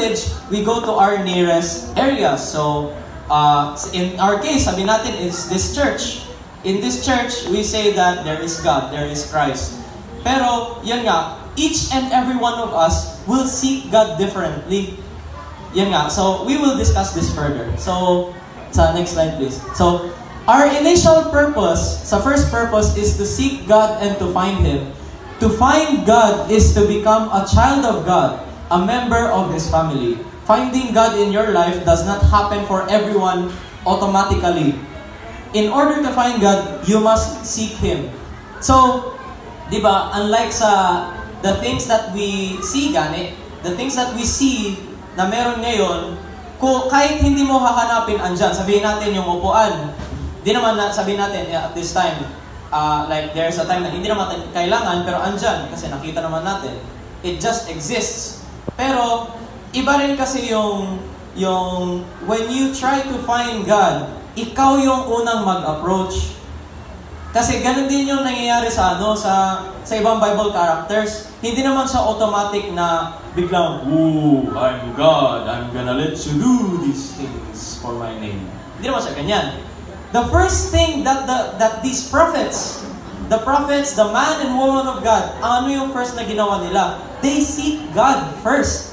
village, we go to our nearest area. So, in our case, sabi natin, is this church. In this church, we say that there is God, there is Christ. Pero, yan nga, each and every one of us will seek God differently. Yan nga, so we will discuss this further. So, sa next slide please. So, our initial purpose, sa first purpose, is to seek God and to find Him. To find God is to become a child of God, a member of His family. Finding God in your life does not happen for everyone automatically. In order to find God, you must seek Him. So, di ba, unlike sa the things that we see, the things that we see na meron ngayon, kahit hindi mo hahanapin andyan, sabihin natin yung upuan, di naman sabihin natin at this time, like there's a time na hindi naman natin kailangan, pero andyan, kasi nakita naman natin. It just exists. Pero, iba rin kasi yung when you try to find God, ikaw yung unang mag-approach. Kasi ganun din yung nangyayari sa ibang Bible characters. Hindi naman sa automatic na biglang, "Ooh, I'm God. I'm gonna let you do these things for my name." Hindi naman siya ganyan. The first thing that these prophets, the man and woman of God, ano yung first na ginawa nila? They seek God first.